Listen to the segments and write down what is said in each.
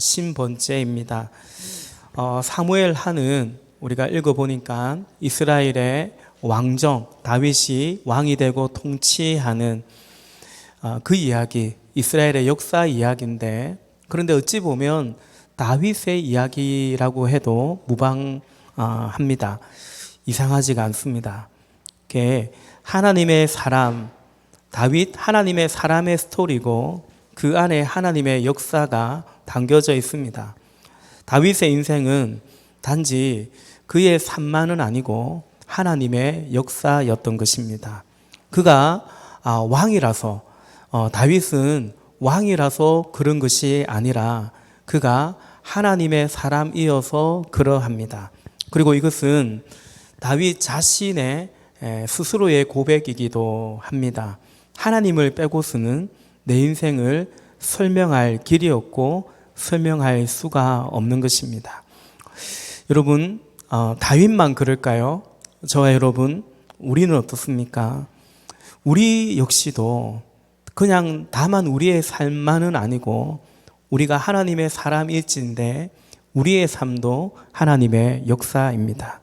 50번째입니다. 사무엘 하는 우리가 읽어보니까 이스라엘의 왕정 다윗이 왕이 되고 통치하는 그 이야기, 이스라엘의 역사 이야기인데, 그런데 어찌 보면 다윗의 이야기라고 해도 무방합니다. 이상하지가 않습니다. 하나님의 사람, 다윗 하나님의 사람의 스토리고 그 안에 하나님의 역사가 담겨져 있습니다. 다윗의 인생은 단지 그의 삶만은 아니고 하나님의 역사였던 것입니다. 그가 왕이라서, 다윗은 왕이라서 그런 것이 아니라 그가 하나님의 사람이어서 그러합니다. 그리고 이것은 다윗 자신의 스스로의 고백이기도 합니다. 하나님을 빼고서는 내 인생을 설명할 길이 없고 설명할 수가 없는 것입니다. 여러분, 다윗만 그럴까요? 저와 여러분, 우리는 어떻습니까? 우리 역시도 그냥 다만 우리의 삶만은 아니고 우리가 하나님의 사람일진데 우리의 삶도 하나님의 역사입니다.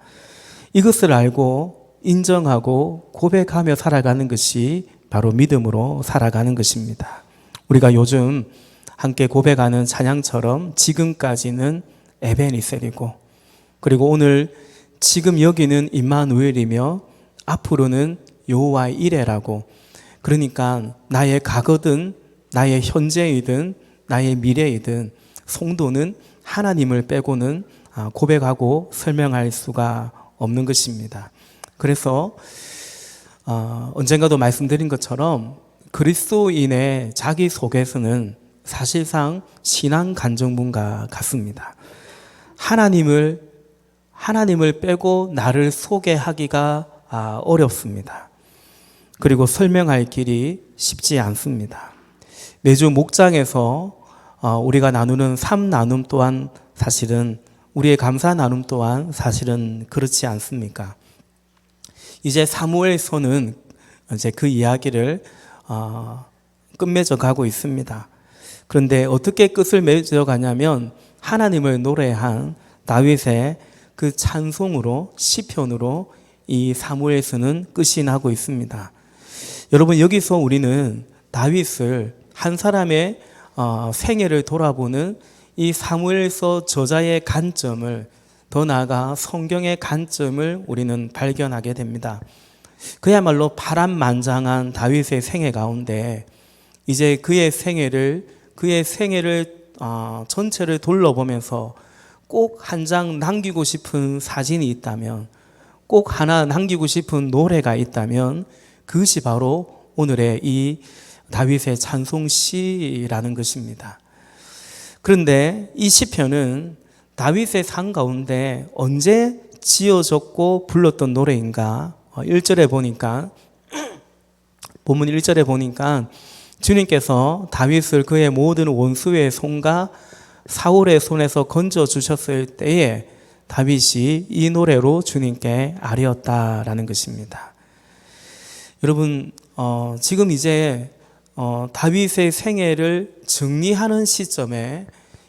이것을 알고 인정하고 고백하며 살아가는 것이 바로 믿음으로 살아가는 것입니다. 우리가 요즘 함께 고백하는 찬양처럼 지금까지는 에베니셀이고, 그리고 오늘 지금 여기는 임마누엘이며 앞으로는 여호와의 이레라고, 그러니까 나의 과거든 나의 현재이든 나의 미래이든 성도는 하나님을 빼고는 고백하고 설명할 수가 없는 것입니다. 그래서 언젠가도 말씀드린 것처럼 그리스도인의 자기소개서는 사실상 신앙 간증문과 같습니다. 하나님을 빼고 나를 소개하기가 어렵습니다. 그리고 설명할 길이 쉽지 않습니다. 매주 목장에서 우리가 나누는 삶 나눔 또한 사실은 우리의 감사 나눔 또한 사실은 그렇지 않습니까? 이제 사무엘서는 이제 그 이야기를 끝맺어 가고 있습니다. 그런데 어떻게 끝을 맺어 가냐면 하나님을 노래한 다윗의 그 찬송으로, 시편으로 이 사무엘서는 끝이 나고 있습니다. 여러분, 여기서 우리는 다윗을 한 사람의 생애를 돌아보는 이 사무엘서 저자의 관점을, 더 나아가 성경의 관점을 우리는 발견하게 됩니다. 그야말로 파란만장한 다윗의 생애 가운데 이제 그의 생애를 전체를 둘러보면서 꼭 한 장 남기고 싶은 사진이 있다면, 꼭 하나 남기고 싶은 노래가 있다면 그것이 바로 오늘의 이 다윗의 찬송시라는 것입니다. 그런데 이 시편은 다윗의 삶 가운데 언제 지어졌고 불렀던 노래인가? 1절에 보니까, 본문 1절에 보니까 주님께서 다윗을 그의 모든 원수의 손과 사울의 손에서 건져주셨을 때에 다윗이 이 노래로 주님께 아뢰었다라는 것입니다. 여러분, 지금 이제 다윗의 생애를 정리하는 시점에,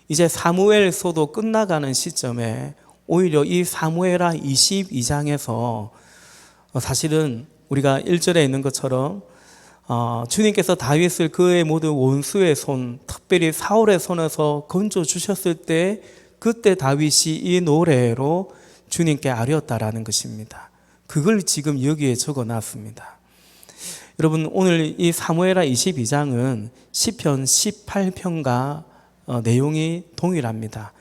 이제 사무엘서도 끝나가는 시점에 오히려 이 사무엘하 22장에서 사실은 우리가 1절에 있는 것처럼 주님께서 다윗을 그의 모든 원수의 손, 특별히 사울의 손에서 건져 주셨을 때 그때 다윗이 이 노래로 주님께 아뢰었다라는 것입니다. 그걸 지금 여기에 적어놨습니다. 여러분, 오늘 이 사무엘하 22장은 시편 18편과 내용이 동일합니다.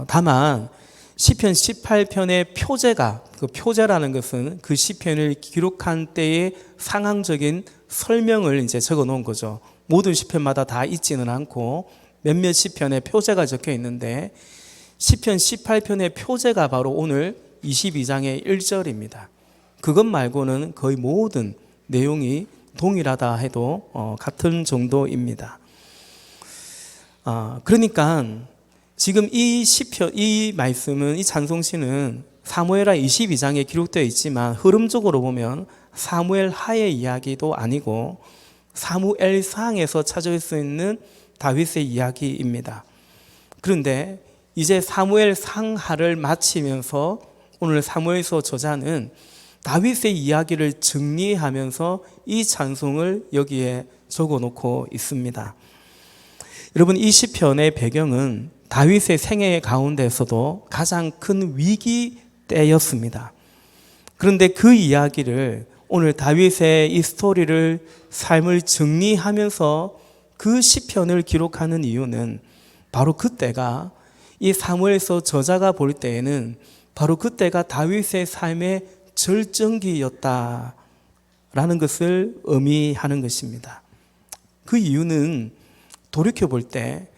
다만 시편 18편의 표제가, 그 표제라는 것은 그 시편을 기록한 때의 상황적인 설명을 이제 적어 놓은 거죠. 모든 시편마다 다 있지는 않고 몇몇 시편에 표제가 적혀 있는데, 시편 18편의 표제가 바로 오늘 22장의 1절입니다. 그것 말고는 거의 모든 내용이 동일하다 해도 같은 정도입니다. 그러니까 지금 이 시편, 이 말씀은, 이 찬송시는 사무엘하 22장에 기록되어 있지만 흐름적으로 보면 사무엘 하의 이야기도 아니고 사무엘상에서 찾을 수 있는 다윗의 이야기입니다. 그런데 이제 사무엘 상하를 마치면서 오늘 사무엘서 저자는 다윗의 이야기를 정리하면서 이 찬송을 여기에 적어놓고 있습니다. 여러분, 이 시편의 배경은 다윗의 생애 가운데서도 가장 큰 위기 때였습니다. 그런데 그 이야기를 오늘 다윗의 이 스토리를 삶을 정리하면서 그 시편을 기록하는 이유는 바로 그때가 이 사무엘서 저자가 볼 때에는 바로 그때가 다윗의 삶의 절정기였다라는 것을 의미하는 것입니다. 그 이유는 돌이켜 볼 때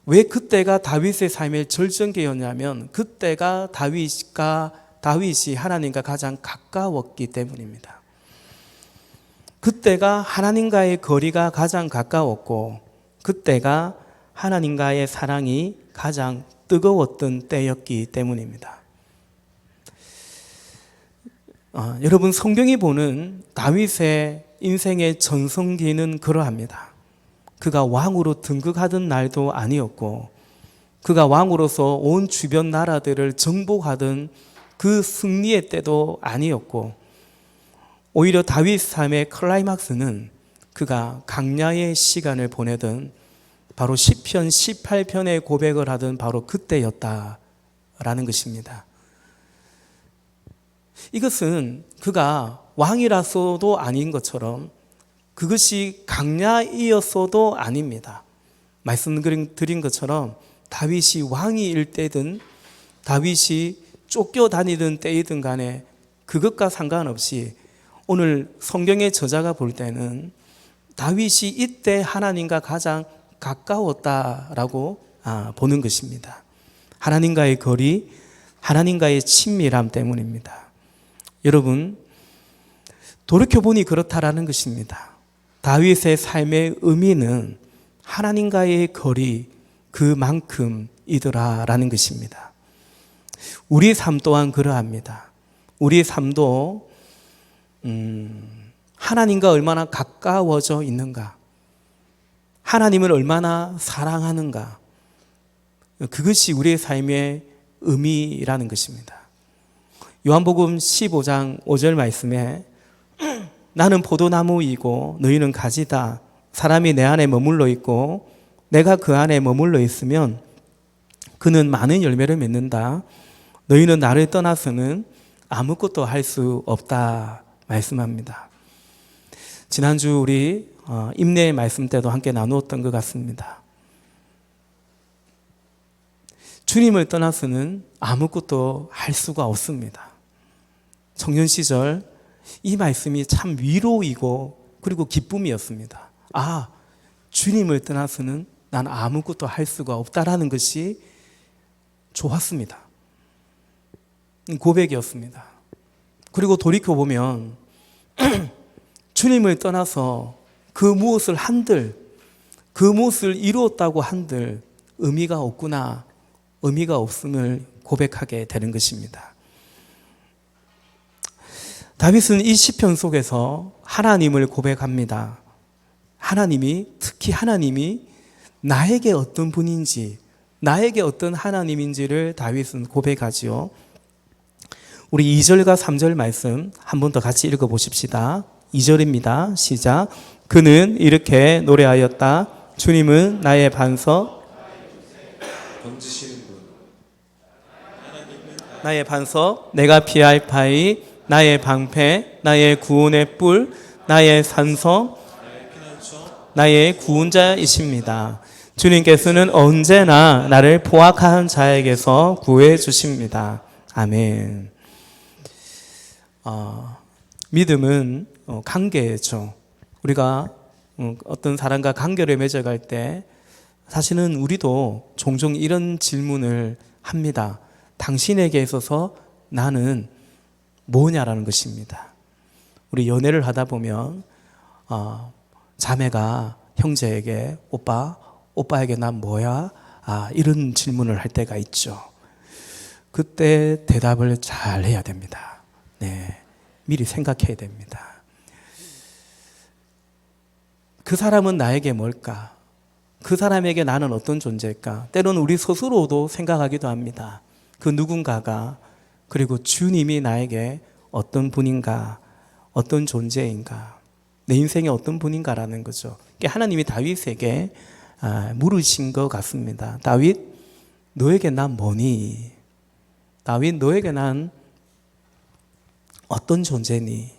왜 그때가 다윗의 삶의 절정기였냐면 그때가 다윗이 하나님과 가장 가까웠기 때문입니다. 그때가 하나님과의 거리가 가장 가까웠고 그때가 하나님과의 사랑이 가장 뜨거웠던 때였기 때문입니다. 여러분, 성경이 보는 다윗의 인생의 전성기는 그러합니다. 그가 왕으로 등극하던 날도 아니었고 그가 왕으로서 온 주변 나라들을 정복하던 그 승리의 때도 아니었고 오히려 다윗 삶의 클라이막스는 그가 강야의 시간을 보내던 바로 시편 18편의 고백을 하던 바로 그때였다라는 것입니다. 이것은 그가 왕이라서도 아닌 것처럼 그것이 강야이었어도 아닙니다. 말씀드린 것처럼 다윗이 왕이일 때든 다윗이 쫓겨다니던 때이든 간에 그것과 상관없이 오늘 성경의 저자가 볼 때는 다윗이 이때 하나님과 가장 가까웠다라고 보는 것입니다. 하나님과의 거리, 하나님과의 친밀함 때문입니다. 여러분, 돌이켜보니 그렇다라는 것입니다. 다윗의 삶의 의미는 하나님과의 거리 그만큼이더라라는 것입니다. 우리 삶 또한 그러합니다. 우리 삶도 하나님과 얼마나 가까워져 있는가, 하나님을 얼마나 사랑하는가, 그것이 우리의 삶의 의미라는 것입니다. 요한복음 15장 5절 말씀에 나는 포도나무이고 너희는 가지다. 사람이 내 안에 머물러 있고 내가 그 안에 머물러 있으면 그는 많은 열매를 맺는다. 너희는 나를 떠나서는 아무것도 할 수 없다 말씀합니다. 지난주 우리 임내의 말씀 때도 함께 나누었던 것 같습니다. 주님을 떠나서는 아무것도 할 수가 없습니다. 청년 시절 이 말씀이 참 위로이고 그리고 기쁨이었습니다. 주님을 떠나서는 난 아무것도 할 수가 없다라는 것이 좋았습니다. 고백이었습니다. 그리고 돌이켜보면 주님을 떠나서 그 무엇을 한들, 그 무엇을 이루었다고 한들 의미가 없구나, 의미가 없음을 고백하게 되는 것입니다. 다윗은 이 시편 속에서 하나님을 고백합니다. 특히 하나님이 나에게 어떤 분인지, 나에게 어떤 하나님인지를 다윗은 고백하지요. 우리 2절과 3절 말씀 한 번 더 같이 읽어보십시다. 2절입니다. 시작. 그는 이렇게 노래하였다. 주님은 나의 반석, 나의 반석, 내가 피할 바위, 나의 방패, 나의 구원의 뿔, 나의 산성, 나의 구원자이십니다. 주님께서는 언제나 나를 포악한 자에게서 구해 주십니다. 아멘. 믿음은 관계죠. 우리가 어떤 사람과 관계를 맺어갈 때 사실은 우리도 종종 이런 질문을 합니다. 당신에게 있어서 나는 뭐냐라는 것입니다. 우리 연애를 하다 보면 자매가 형제에게 오빠에게 난 뭐야? 이런 질문을 할 때가 있죠. 그때 대답을 잘 해야 됩니다. 네, 미리 생각해야 됩니다. 그 사람은 나에게 뭘까? 그 사람에게 나는 어떤 존재일까? 때로는 우리 스스로도 생각하기도 합니다. 그 누군가가, 그리고 주님이 나에게 어떤 분인가, 어떤 존재인가, 내 인생에 어떤 분인가라는 거죠. 하나님이 다윗에게 물으신 것 같습니다. 다윗, 너에게 난 뭐니? 다윗, 너에게 난 어떤 존재니?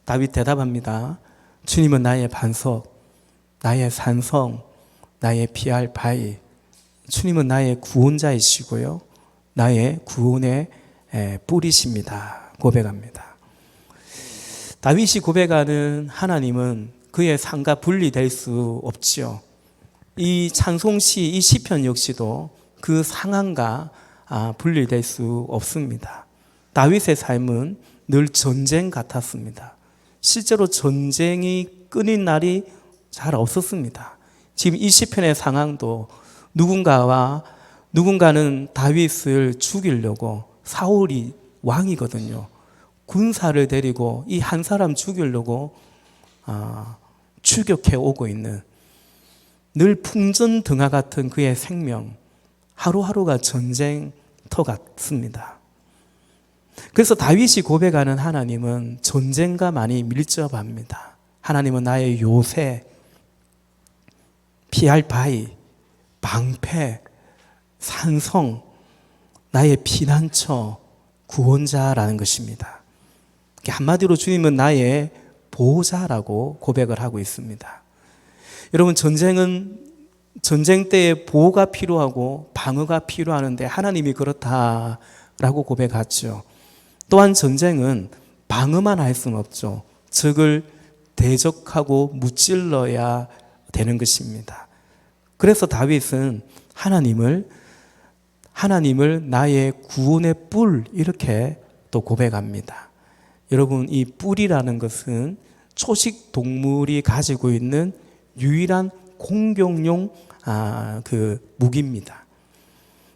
다윗 대답합니다. 주님은 나의 반석, 나의 산성, 나의 피할 바위. 주님은 나의 구원자이시고요, 나의 구원의 뿌리십니다. 고백합니다. 다윗이 고백하는 하나님은 그의 상과 분리될 수 없지요. 이 찬송시, 이 시편 역시도 그 상황과 분리될 수 없습니다. 다윗의 삶은 늘 전쟁 같았습니다. 실제로 전쟁이 끊인 날이 잘 없었습니다. 지금 이 시편의 상황도 누군가는 다윗을 죽이려고, 사울이 왕이거든요. 군사를 데리고 이 한 사람 죽이려고 추격해 오고 있는, 늘 풍전등화 같은 그의 생명, 하루하루가 전쟁터 같습니다. 그래서 다윗이 고백하는 하나님은 전쟁과 많이 밀접합니다. 하나님은 나의 요새, 피할 바위, 방패, 산성, 나의 피난처, 구원자라는 것입니다. 한마디로 주님은 나의 보호자라고 고백을 하고 있습니다. 여러분, 전쟁 때에 보호가 필요하고 방어가 필요하는데 하나님이 그렇다라고 고백하죠. 또한 전쟁은 방어만 할 수는 없죠. 적을 대적하고 무찔러야 되는 것입니다. 그래서 다윗은 하나님을 나의 구원의 뿔, 이렇게 또 고백합니다. 여러분, 이 뿔이라는 것은 초식 동물이 가지고 있는 유일한 공격용 무기입니다.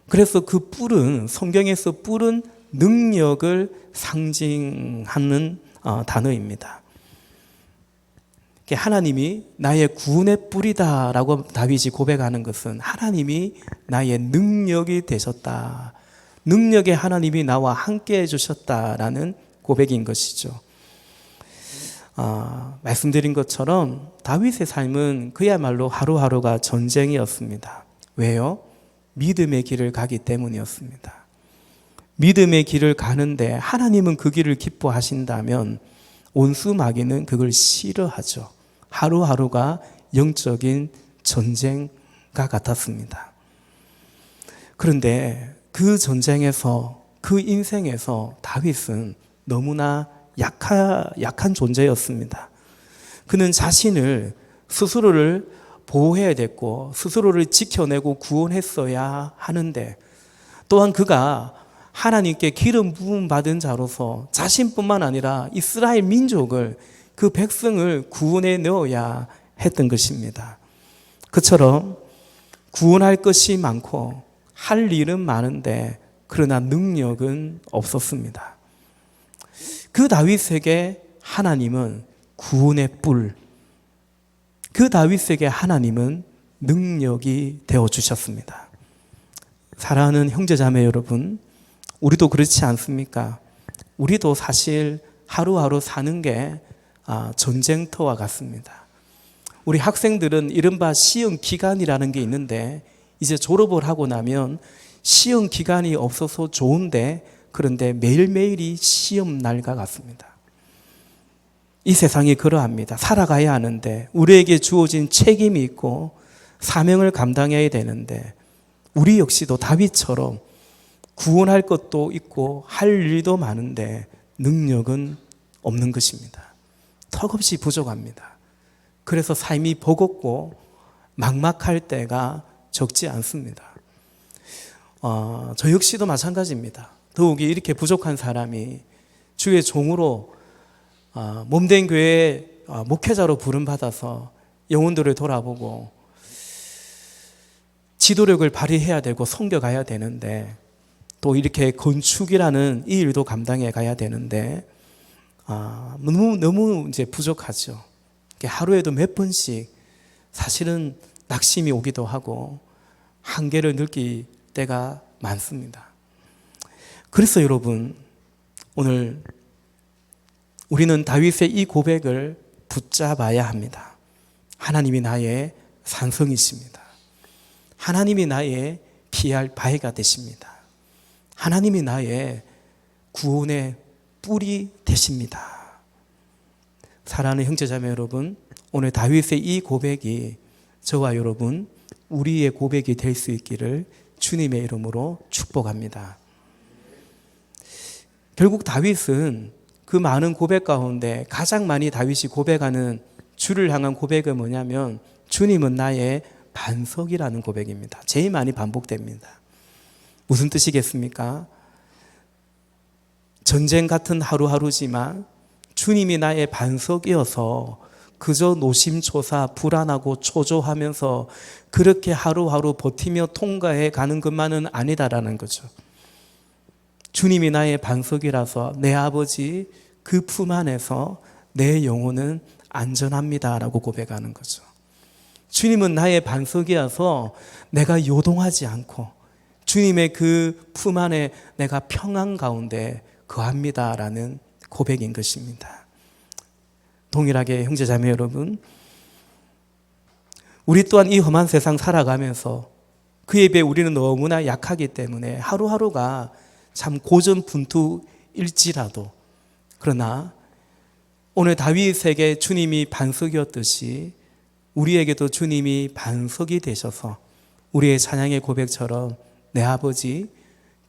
그래서 그 뿔은, 성경에서 뿔은 능력을 상징하는 단어입니다. 하나님이 나의 구원의 뿔이다라고 다윗이 고백하는 것은 하나님이 나의 능력이 되셨다, 능력의 하나님이 나와 함께 해주셨다라는 고백인 것이죠. 말씀드린 것처럼 다윗의 삶은 그야말로 하루하루가 전쟁이었습니다. 왜요? 믿음의 길을 가기 때문이었습니다. 믿음의 길을 가는데 하나님은 그 길을 기뻐하신다면 온수 마귀는 그걸 싫어하죠. 하루하루가 영적인 전쟁과 같았습니다. 그런데 그 전쟁에서, 그 인생에서 다윗은 너무나 약한 존재였습니다. 그는 스스로를 보호해야 됐고 스스로를 지켜내고 구원했어야 하는데, 또한 그가 하나님께 기름 부음 받은 자로서 자신뿐만 아니라 이스라엘 민족을, 그 백성을 구원해 넣어야 했던 것입니다. 그처럼 구원할 것이 많고 할 일은 많은데 그러나 능력은 없었습니다. 그 다윗에게 하나님은 구원의 뿔, 그 다윗에게 하나님은 능력이 되어주셨습니다. 사랑하는 형제자매 여러분, 우리도 그렇지 않습니까? 우리도 사실 하루하루 사는 게 전쟁터와 같습니다. 우리 학생들은 이른바 시험 기간이라는 게 있는데, 이제 졸업을 하고 나면 시험 기간이 없어서 좋은데, 그런데 매일매일이 시험 날과 같습니다. 이 세상이 그러합니다. 살아가야 하는데, 우리에게 주어진 책임이 있고 사명을 감당해야 되는데, 우리 역시도 다윗처럼 구원할 것도 있고 할 일도 많은데 능력은 없는 것입니다. 턱없이 부족합니다. 그래서 삶이 버겁고 막막할 때가 적지 않습니다. 저 역시도 마찬가지입니다. 더욱이 이렇게 부족한 사람이 주의 종으로 몸된 교회 목회자로 부름받아서 영혼들을 돌아보고 지도력을 발휘해야 되고 섬겨가야 되는데, 또 이렇게 건축이라는 이 일도 감당해 가야 되는데 너무 이제 부족하죠. 하루에도 몇 번씩 사실은 낙심이 오기도 하고 한계를 느낄 때가 많습니다. 그래서 여러분, 오늘 우리는 다윗의 이 고백을 붙잡아야 합니다. 하나님이 나의 산성이십니다. 하나님이 나의 피할 바위가 되십니다. 하나님이 나의 구원의 뿔이 되십니다. 사랑하는 형제자매 여러분, 오늘 다윗의 이 고백이 저와 여러분, 우리의 고백이 될 수 있기를 주님의 이름으로 축복합니다. 결국 다윗은 그 많은 고백 가운데 가장 많이 다윗이 고백하는, 주를 향한 고백은 뭐냐면 주님은 나의 반석이라는 고백입니다. 제일 많이 반복됩니다. 무슨 뜻이겠습니까? 전쟁 같은 하루하루지만 주님이 나의 반석이어서 그저 노심초사 불안하고 초조하면서 그렇게 하루하루 버티며 통과해 가는 것만은 아니다라는 거죠. 주님이 나의 반석이라서 내 아버지 그 품 안에서 내 영혼은 안전합니다라고 고백하는 거죠. 주님은 나의 반석이어서 내가 요동하지 않고 주님의 그 품 안에 내가 평안 가운데 거합니다라는 고백인 것입니다. 동일하게 형제자매 여러분, 우리 또한 이 험한 세상 살아가면서 그에 비해 우리는 너무나 약하기 때문에 하루하루가 참 고전분투일지라도, 그러나 오늘 다윗에게 주님이 반석이었듯이 우리에게도 주님이 반석이 되셔서 우리의 찬양의 고백처럼 내 아버지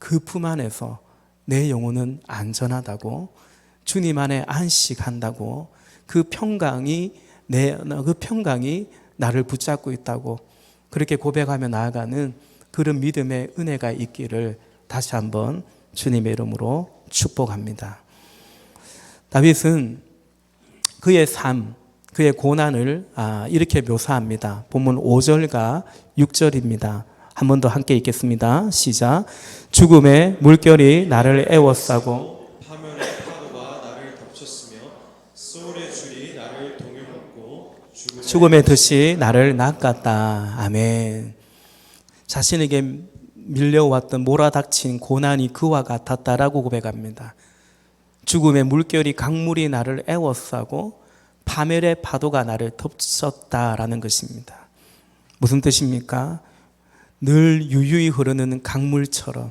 그 품 안에서 내 영혼은 안전하다고, 주님 안에 안식한다고, 그 평강이 나를 붙잡고 있다고 그렇게 고백하며 나아가는 그런 믿음의 은혜가 있기를 다시 한번 주님의 이름으로 축복합니다. 다윗은 그의 삶, 그의 고난을 이렇게 묘사합니다. 본문 5절과 6절입니다. 한 번 더 함께 읽겠습니다. 시작. 죽음의 물결이 나를 에워싸고 파멸의 파도가 나를 덮쳤으며 소울의 줄이 나를 동요먹고 죽음의 덫이 나를 낚았다. 아멘. 자신에게 밀려왔던 몰아닥친 고난이 그와 같았다라고 고백합니다. 죽음의 물결이 강물이 나를 에워싸고 파멸의 파도가 나를 덮쳤다라는 것입니다. 무슨 뜻입니까? 늘 유유히 흐르는 강물처럼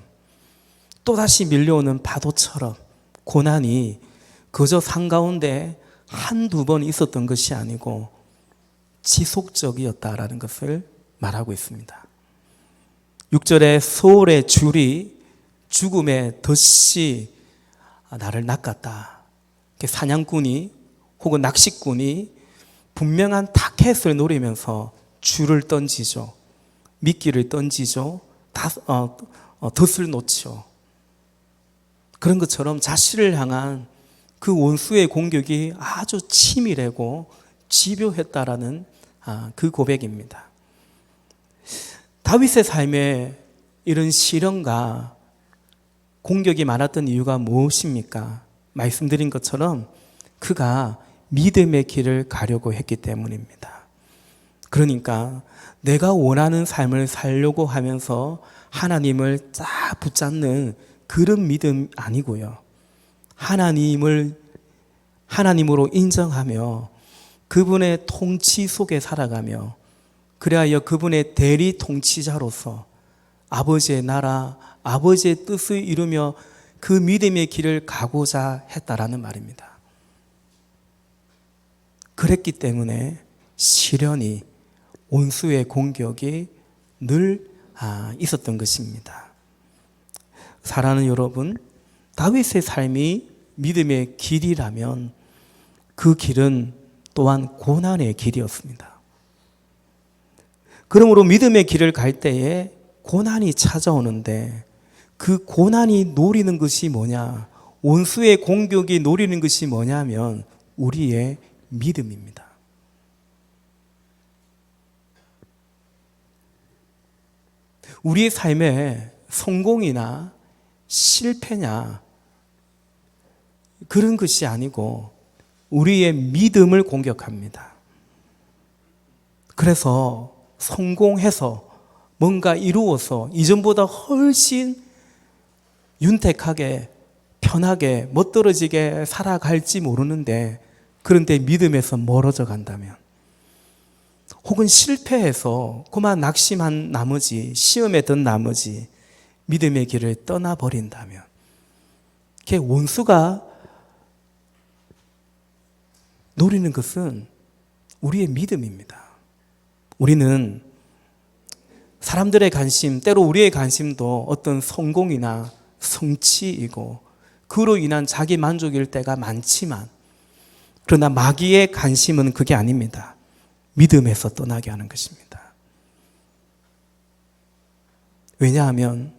또다시 밀려오는 파도처럼 고난이 그저 산 가운데 한두 번 있었던 것이 아니고 지속적이었다라는 것을 말하고 있습니다. 6절에 소울의 줄이 죽음의 덫이 나를 낚았다. 사냥꾼이 혹은 낚시꾼이 분명한 타켓을 노리면서 줄을 던지죠. 미끼를 던지죠. 덫을 놓죠. 그런 것처럼 자신을 향한 그 원수의 공격이 아주 치밀하고 집요했다라는 그 고백입니다. 다윗의 삶에 이런 시련과 공격이 많았던 이유가 무엇입니까? 말씀드린 것처럼 그가 믿음의 길을 가려고 했기 때문입니다. 그러니까 내가 원하는 삶을 살려고 하면서 하나님을 쫙 붙잡는 그런 믿음 아니고요. 하나님으로 인정하며 그분의 통치 속에 살아가며 그리하여 그분의 대리 통치자로서 아버지의 나라, 아버지의 뜻을 이루며 그 믿음의 길을 가고자 했다라는 말입니다. 그랬기 때문에 시련이, 원수의 공격이 늘 있었던 것입니다. 사랑하는 여러분, 다윗의 삶이 믿음의 길이라면 그 길은 또한 고난의 길이었습니다. 그러므로 믿음의 길을 갈 때에 고난이 찾아오는데 그 고난이 노리는 것이 뭐냐? 원수의 공격이 노리는 것이 뭐냐면 우리의 믿음입니다. 우리의 삶에 성공이나 실패냐 그런 것이 아니고 우리의 믿음을 공격합니다. 그래서 성공해서 뭔가 이루어서 이전보다 훨씬 윤택하게 편하게 멋들어지게 살아갈지 모르는데, 그런데 믿음에서 멀어져 간다면, 혹은 실패해서 그만 낙심한 나머지, 시험에 든 나머지 믿음의 길을 떠나버린다면, 그게 원수가 노리는 것은 우리의 믿음입니다. 우리는 사람들의 관심, 때로 우리의 관심도 어떤 성공이나 성취이고 그로 인한 자기 만족일 때가 많지만, 그러나 마귀의 관심은 그게 아닙니다. 믿음에서 떠나게 하는 것입니다. 왜냐하면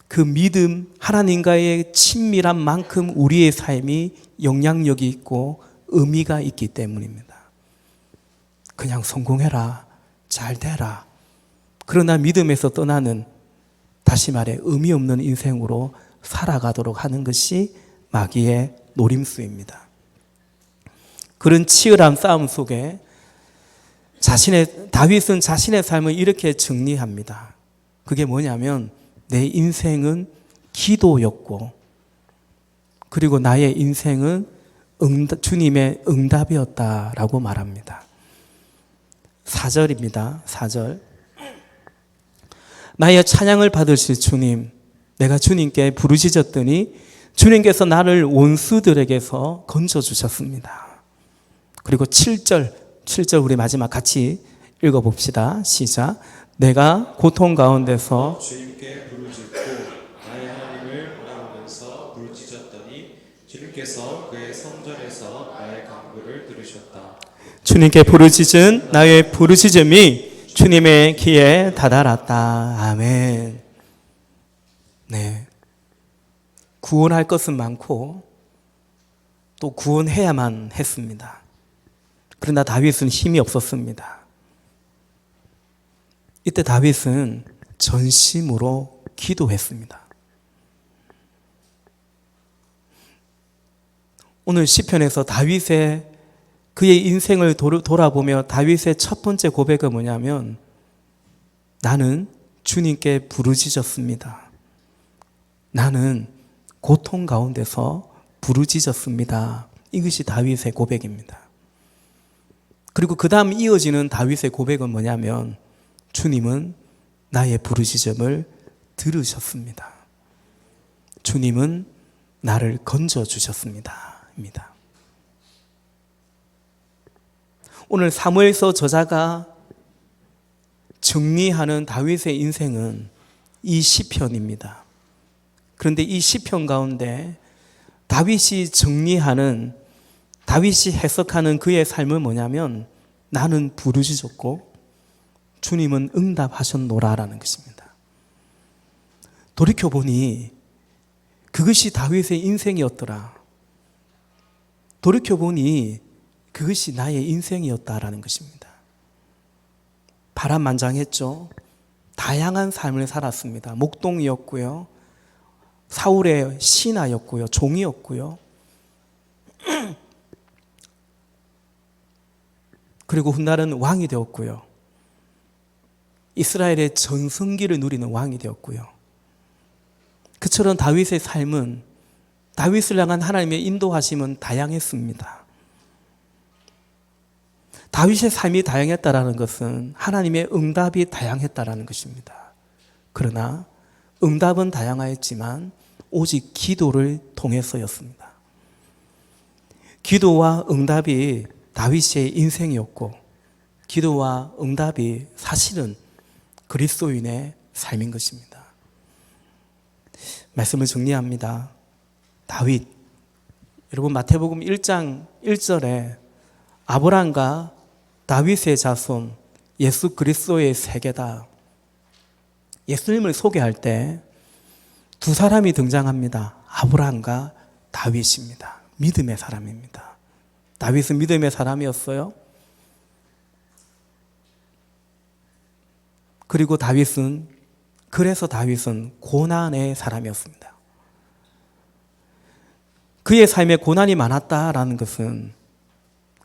그 믿음, 하나님과의 친밀한 만큼 우리의 삶이 영향력이 있고 의미가 있기 때문입니다. 그냥 성공해라, 잘 되라. 그러나 믿음에서 떠나는, 다시 말해 의미 없는 인생으로 살아가도록 하는 것이 마귀의 노림수입니다. 그런 치열한 싸움 속에 다윗은 자신의 삶을 이렇게 정리합니다. 그게 뭐냐면, 내 인생은 기도였고, 그리고 나의 인생은 주님의 응답이었다라고 말합니다. 4절입니다. 4절. 나의 찬양을 받으실 주님, 내가 주님께 부르짖었더니 주님께서 나를 원수들에게서 건져주셨습니다. 그리고 7절 우리 마지막 같이 읽어봅시다. 시작. 내가 고통 가운데서 주님께 부르짖고 나의 하나님을 바라보면서 부르짖었더니 주님께서 그의 성전에서 나의 간구를 들으셨다. 주님께 부르짖은 나의 부르짖음이 주님의 귀에 다다랐다. 아멘. 네. 구원할 것은 많고 또 구원해야만 했습니다. 그러나 다윗은 힘이 없었습니다. 이때 다윗은 전심으로 기도했습니다. 오늘 시편에서 그의 인생을 돌아보며 다윗의 첫 번째 고백은 뭐냐면, 나는 주님께 부르짖었습니다. 나는 고통 가운데서 부르짖었습니다. 이것이 다윗의 고백입니다. 그리고 그 다음 이어지는 다윗의 고백은 뭐냐면, 주님은 나의 부르짖음을 들으셨습니다. 주님은 나를 건져주셨습니다. 입니다. 오늘 사무엘서 저자가 정리하는 다윗의 인생은 이 시편입니다. 그런데 이 시편 가운데 다윗이 해석하는 그의 삶은 뭐냐면, 나는 부르짖었고 주님은 응답하셨노라라는 것입니다. 돌이켜보니 그것이 다윗의 인생이었더라. 돌이켜보니 그것이 나의 인생이었다라는 것입니다. 파란만장했죠. 다양한 삶을 살았습니다. 목동이었고요, 사울의 신하였고요, 종이었고요, 그리고 훗날은 왕이 되었고요, 이스라엘의 전성기를 누리는 왕이 되었고요. 그처럼 다윗의 삶은, 다윗을 향한 하나님의 인도하심은 다양했습니다. 다윗의 삶이 다양했다라는 것은 하나님의 응답이 다양했다라는 것입니다. 그러나 응답은 다양하였지만 오직 기도를 통해서였습니다. 기도와 응답이 다윗의 인생이었고, 기도와 응답이 사실은 그리스도인의 삶인 것입니다. 말씀을 정리합니다. 다윗, 여러분 마태복음 1장 1절에 아브라함과 다윗의 자손 예수 그리스도의 세계다, 예수님을 소개할 때 두 사람이 등장합니다. 아브라함과 다윗입니다. 믿음의 사람입니다. 다윗은 믿음의 사람이었어요. 그리고 그래서 다윗은 고난의 사람이었습니다. 그의 삶에 고난이 많았다라는 것은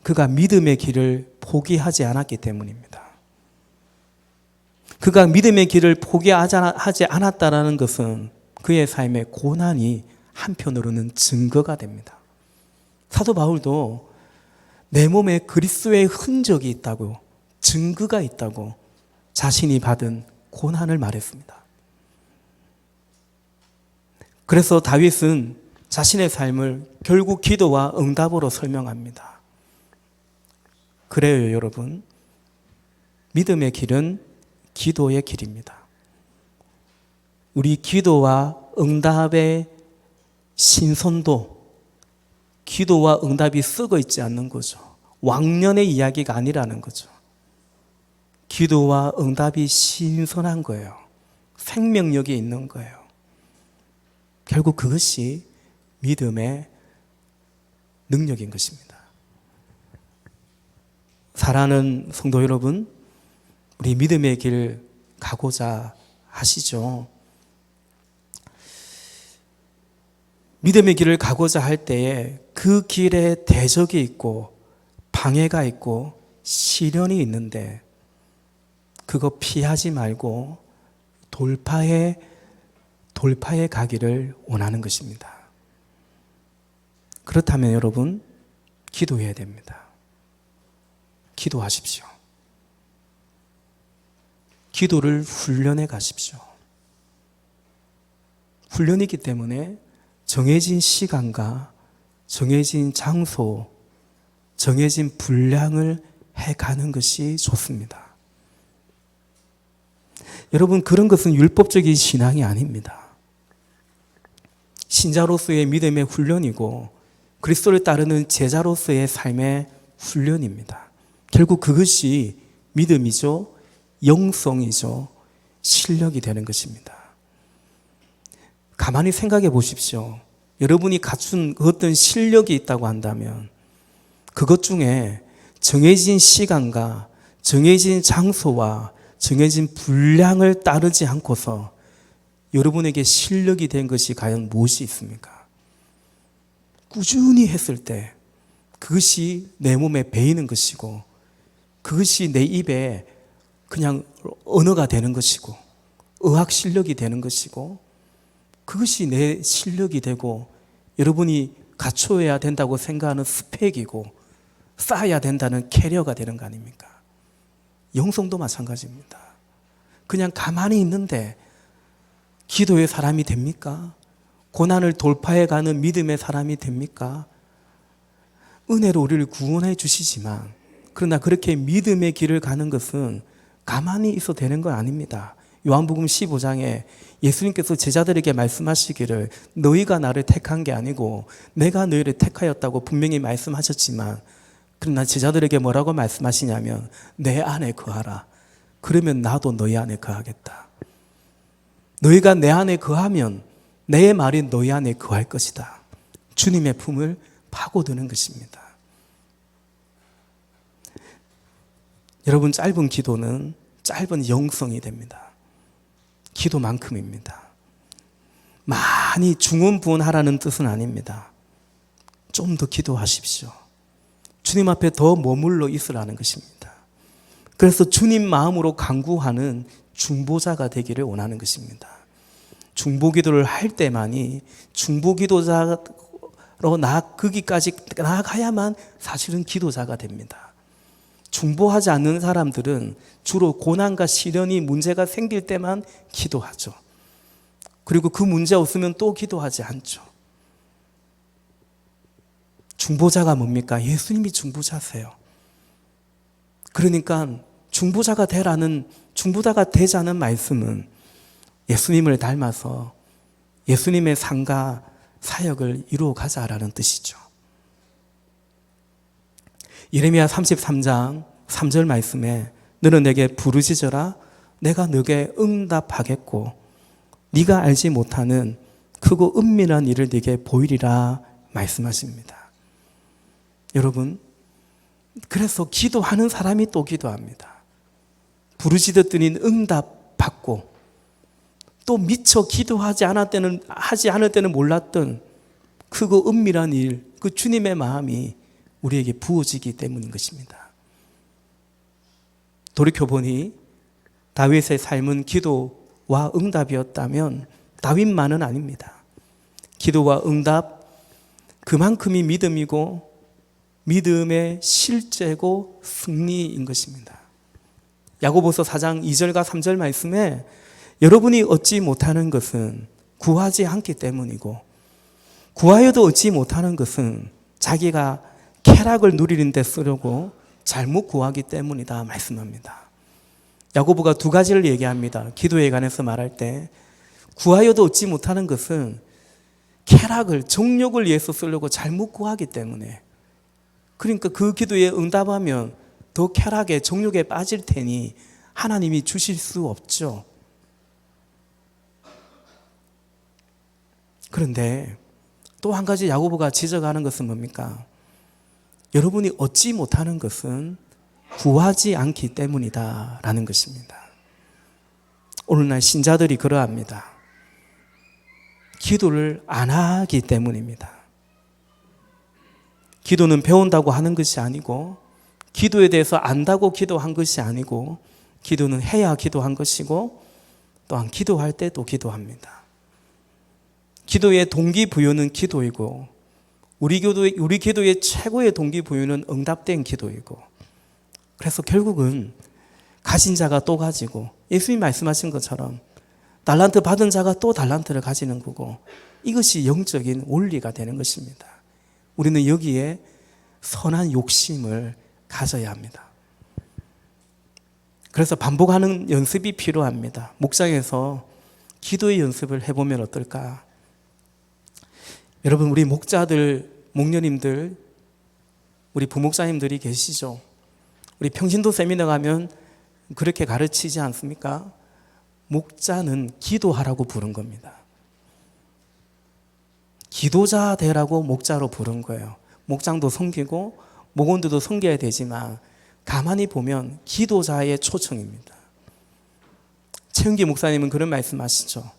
그가 믿음의 길을 포기하지 않았기 때문입니다. 그가 믿음의 길을 포기하지 않았다는 것은 그의 삶의 고난이 한편으로는 증거가 됩니다. 사도 바울도 내 몸에 그리스도의 흔적이 있다고, 증거가 있다고 자신이 받은 고난을 말했습니다. 그래서 다윗은 자신의 삶을 결국 기도와 응답으로 설명합니다. 그래요, 여러분. 믿음의 길은 기도의 길입니다. 우리 기도와 응답의 신선도, 기도와 응답이 썩어 있지 않는 거죠. 왕년의 이야기가 아니라는 거죠. 기도와 응답이 신선한 거예요. 생명력이 있는 거예요. 결국 그것이 믿음의 능력인 것입니다. 사랑하는 성도 여러분, 우리 믿음의 길 가고자 하시죠? 믿음의 길을 가고자 할 때에 그 길에 대적이 있고 방해가 있고 시련이 있는데 그거 피하지 말고 돌파해 가기를 원하는 것입니다. 그렇다면 여러분, 기도해야 됩니다. 기도하십시오. 기도를 훈련해 가십시오. 훈련이기 때문에 정해진 시간과 정해진 장소, 정해진 분량을 해가는 것이 좋습니다. 여러분, 그런 것은 율법적인 신앙이 아닙니다. 신자로서의 믿음의 훈련이고 그리스도를 따르는 제자로서의 삶의 훈련입니다. 결국 그것이 믿음이죠, 영성이죠, 실력이 되는 것입니다. 가만히 생각해 보십시오. 여러분이 갖춘 어떤 실력이 있다고 한다면 그것 중에 정해진 시간과 정해진 장소와 정해진 분량을 따르지 않고서 여러분에게 실력이 된 것이 과연 무엇이 있습니까? 꾸준히 했을 때 그것이 내 몸에 배이는 것이고 그것이 내 입에 그냥 언어가 되는 것이고 의학 실력이 되는 것이고 그것이 내 실력이 되고 여러분이 갖춰야 된다고 생각하는 스펙이고 쌓아야 된다는 캐리어가 되는 거 아닙니까? 영성도 마찬가지입니다. 그냥 가만히 있는데 기도의 사람이 됩니까? 고난을 돌파해가는 믿음의 사람이 됩니까? 은혜로 우리를 구원해 주시지만 그러나 그렇게 믿음의 길을 가는 것은 가만히 있어도 되는 건 아닙니다. 요한복음 15장에 예수님께서 제자들에게 말씀하시기를 너희가 나를 택한 게 아니고 내가 너희를 택하였다고 분명히 말씀하셨지만 그러나 제자들에게 뭐라고 말씀하시냐면 내 안에 거하라. 그러면 나도 너희 안에 거하겠다. 너희가 내 안에 거하면 내 말이 너희 안에 거할 것이다. 주님의 품을 파고드는 것입니다. 여러분, 짧은 기도는 짧은 영성이 됩니다. 기도만큼입니다. 많이 중언부언하라는 뜻은 아닙니다. 좀 더 기도하십시오. 주님 앞에 더 머물러 있으라는 것입니다. 그래서 주님 마음으로 간구하는 중보자가 되기를 원하는 것입니다. 중보기도를 할 때만이 중보기도자로 거기까지 나아가야만 사실은 기도자가 됩니다. 중보하지 않는 사람들은 주로 고난과 시련이 문제가 생길 때만 기도하죠. 그리고 그 문제 없으면 또 기도하지 않죠. 중보자가 뭡니까? 예수님이 중보자세요. 그러니까 중보자가 되자는 말씀은 예수님을 닮아서 예수님의 삶과 사역을 이루어 가자라는 뜻이죠. 예레미야 33장 3절 말씀에 너는 내게 부르짖어라 내가 너에게 응답하겠고 네가 알지 못하는 크고 은밀한 일을 네게 보이리라 말씀하십니다. 여러분, 그래서 기도하는 사람이 또 기도합니다. 부르짖었더니 응답받고 또 미처 기도하지 않을 때는 몰랐던 크고 은밀한 일, 그 주님의 마음이 우리에게 부어지기 때문인 것입니다. 돌이켜보니 다윗의 삶은 기도와 응답이었다면 다윗만은 아닙니다. 기도와 응답, 그만큼이 믿음이고 믿음의 실제고 승리인 것입니다. 야고보서 4장 2절과 3절 말씀에 여러분이 얻지 못하는 것은 구하지 않기 때문이고 구하여도 얻지 못하는 것은 자기가 쾌락을 누리는 데 쓰려고 잘못 구하기 때문이다 말씀합니다. 야고보가 두 가지를 얘기합니다. 기도에 관해서 말할 때 구하여도 얻지 못하는 것은 쾌락을, 정욕을 위해서 쓰려고 잘못 구하기 때문에, 그러니까 그 기도에 응답하면 더 쾌락에, 정욕에 빠질 테니 하나님이 주실 수 없죠. 그런데 또 한 가지 야고보가 지적하는 것은 뭡니까? 여러분이 얻지 못하는 것은 구하지 않기 때문이다 라는 것입니다. 오늘날 신자들이 그러합니다. 기도를 안 하기 때문입니다. 기도는 배운다고 하는 것이 아니고, 기도에 대해서 안다고 기도한 것이 아니고, 기도는 해야 기도한 것이고, 또한 기도할 때 또 기도합니다. 기도의 동기부여는 기도이고, 우리 기도의 최고의 동기부여는 응답된 기도이고, 그래서 결국은 가진 자가 또 가지고, 예수님 말씀하신 것처럼 달란트 받은 자가 또 달란트를 가지는 거고, 이것이 영적인 원리가 되는 것입니다. 우리는 여기에 선한 욕심을 가져야 합니다. 그래서 반복하는 연습이 필요합니다. 목장에서 기도의 연습을 해보면 어떨까? 여러분, 우리 목자들, 목녀님들, 우리 부목사님들이 계시죠? 우리 평신도 세미나 가면 그렇게 가르치지 않습니까? 목자는 기도하라고 부른 겁니다. 기도자 되라고 목자로 부른 거예요. 목장도 섬기고 목원들도 섬겨야 되지만 가만히 보면 기도자의 초청입니다. 최은기 목사님은 그런 말씀하시죠.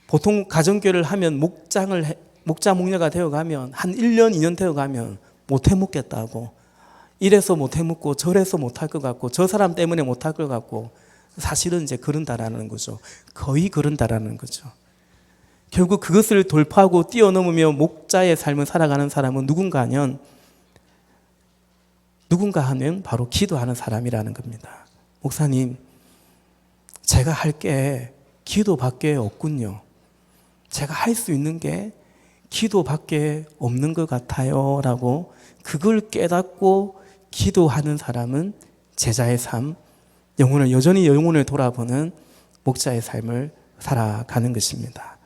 보통 가정교회를 하면 목자 목녀가 되어가면 한 1년 2년 되어가면 못 해먹겠다고, 이래서 못 해먹고 저래서 못할 것 같고 저 사람 때문에 못할 것 같고, 사실은 이제 그런다라는 거죠. 거의 그런다라는 거죠. 결국 그것을 돌파하고 뛰어넘으며 목자의 삶을 살아가는 사람은 누군가 하면 바로 기도하는 사람이라는 겁니다. 목사님, 제가 할 게 기도밖에 없군요. 제가 할 수 있는 게 기도밖에 없는 것 같아요 라고 그걸 깨닫고 기도하는 사람은 제자의 삶, 여전히 영혼을 돌아보는 목자의 삶을 살아가는 것입니다.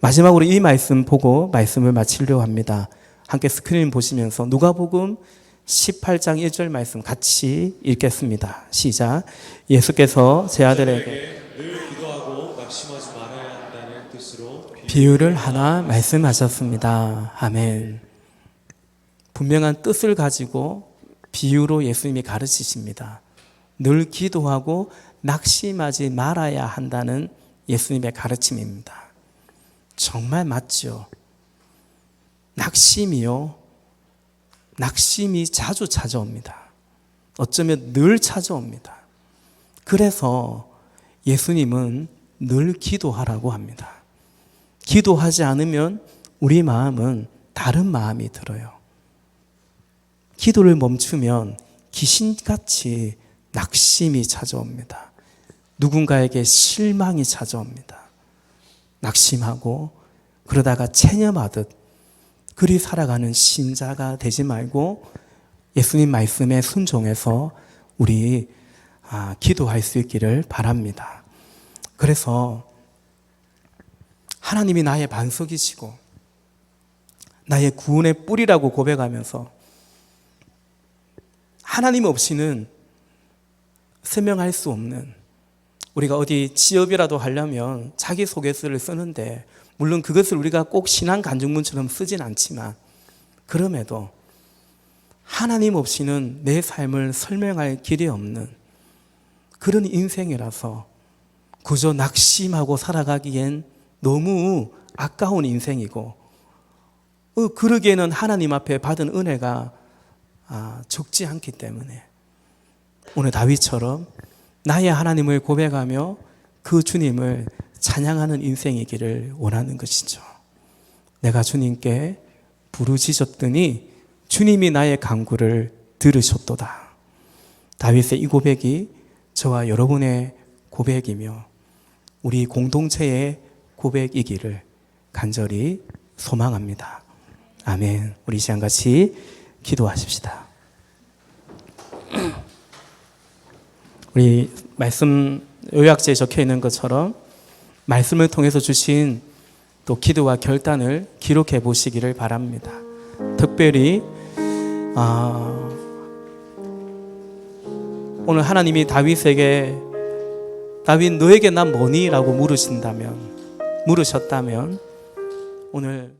마지막으로 이 말씀 보고 말씀을 마치려고 합니다. 함께 스크린 보시면서 누가복음 18장 1절 말씀 같이 읽겠습니다. 시작. 예수께서 제 아들에게 늘 기도하고 낙심하지 말아야 한다는 뜻으로 비유를 하나 말씀하셨습니다. 아멘. 분명한 뜻을 가지고 비유로 예수님이 가르치십니다. 늘 기도하고 낙심하지 말아야 한다는 예수님의 가르침입니다. 정말 맞죠? 낙심이 자주 찾아옵니다. 어쩌면 늘 찾아옵니다. 그래서 예수님은 늘 기도하라고 합니다. 기도하지 않으면 우리 마음은 다른 마음이 들어요. 기도를 멈추면 귀신같이 낙심이 찾아옵니다. 누군가에게 실망이 찾아옵니다. 낙심하고 그러다가 체념하듯 그리 살아가는 신자가 되지 말고 예수님 말씀에 순종해서 우리 기도할 수 있기를 바랍니다. 그래서 하나님이 나의 반석이시고 나의 구원의 뿌리라고 고백하면서 하나님 없이는 설명할 수 없는, 우리가 어디 취업이라도 하려면 자기소개서를 쓰는데 물론 그것을 우리가 꼭 신앙 간증문처럼 쓰진 않지만 그럼에도 하나님 없이는 내 삶을 설명할 길이 없는 그런 인생이라서 그저 낙심하고 살아가기엔 너무 아까운 인생이고 그러기에는 하나님 앞에 받은 은혜가 적지 않기 때문에 오늘 다윗처럼 나의 하나님을 고백하며 그 주님을 찬양하는 인생이기를 원하는 것이죠. 내가 주님께 부르짖었더니 주님이 나의 간구를 들으셨도다. 다윗의 이 고백이 저와 여러분의 고백이며 우리 공동체의 고백이기를 간절히 소망합니다. 아멘. 우리 이 시간 같이 기도하십시다. 우리 말씀 요약지에 적혀 있는 것처럼 말씀을 통해서 주신 또 기도와 결단을 기록해 보시기를 바랍니다. 특별히 오늘 하나님이 다윗에게 다윗 너에게 난 뭐니? 라고 물으셨다면 오늘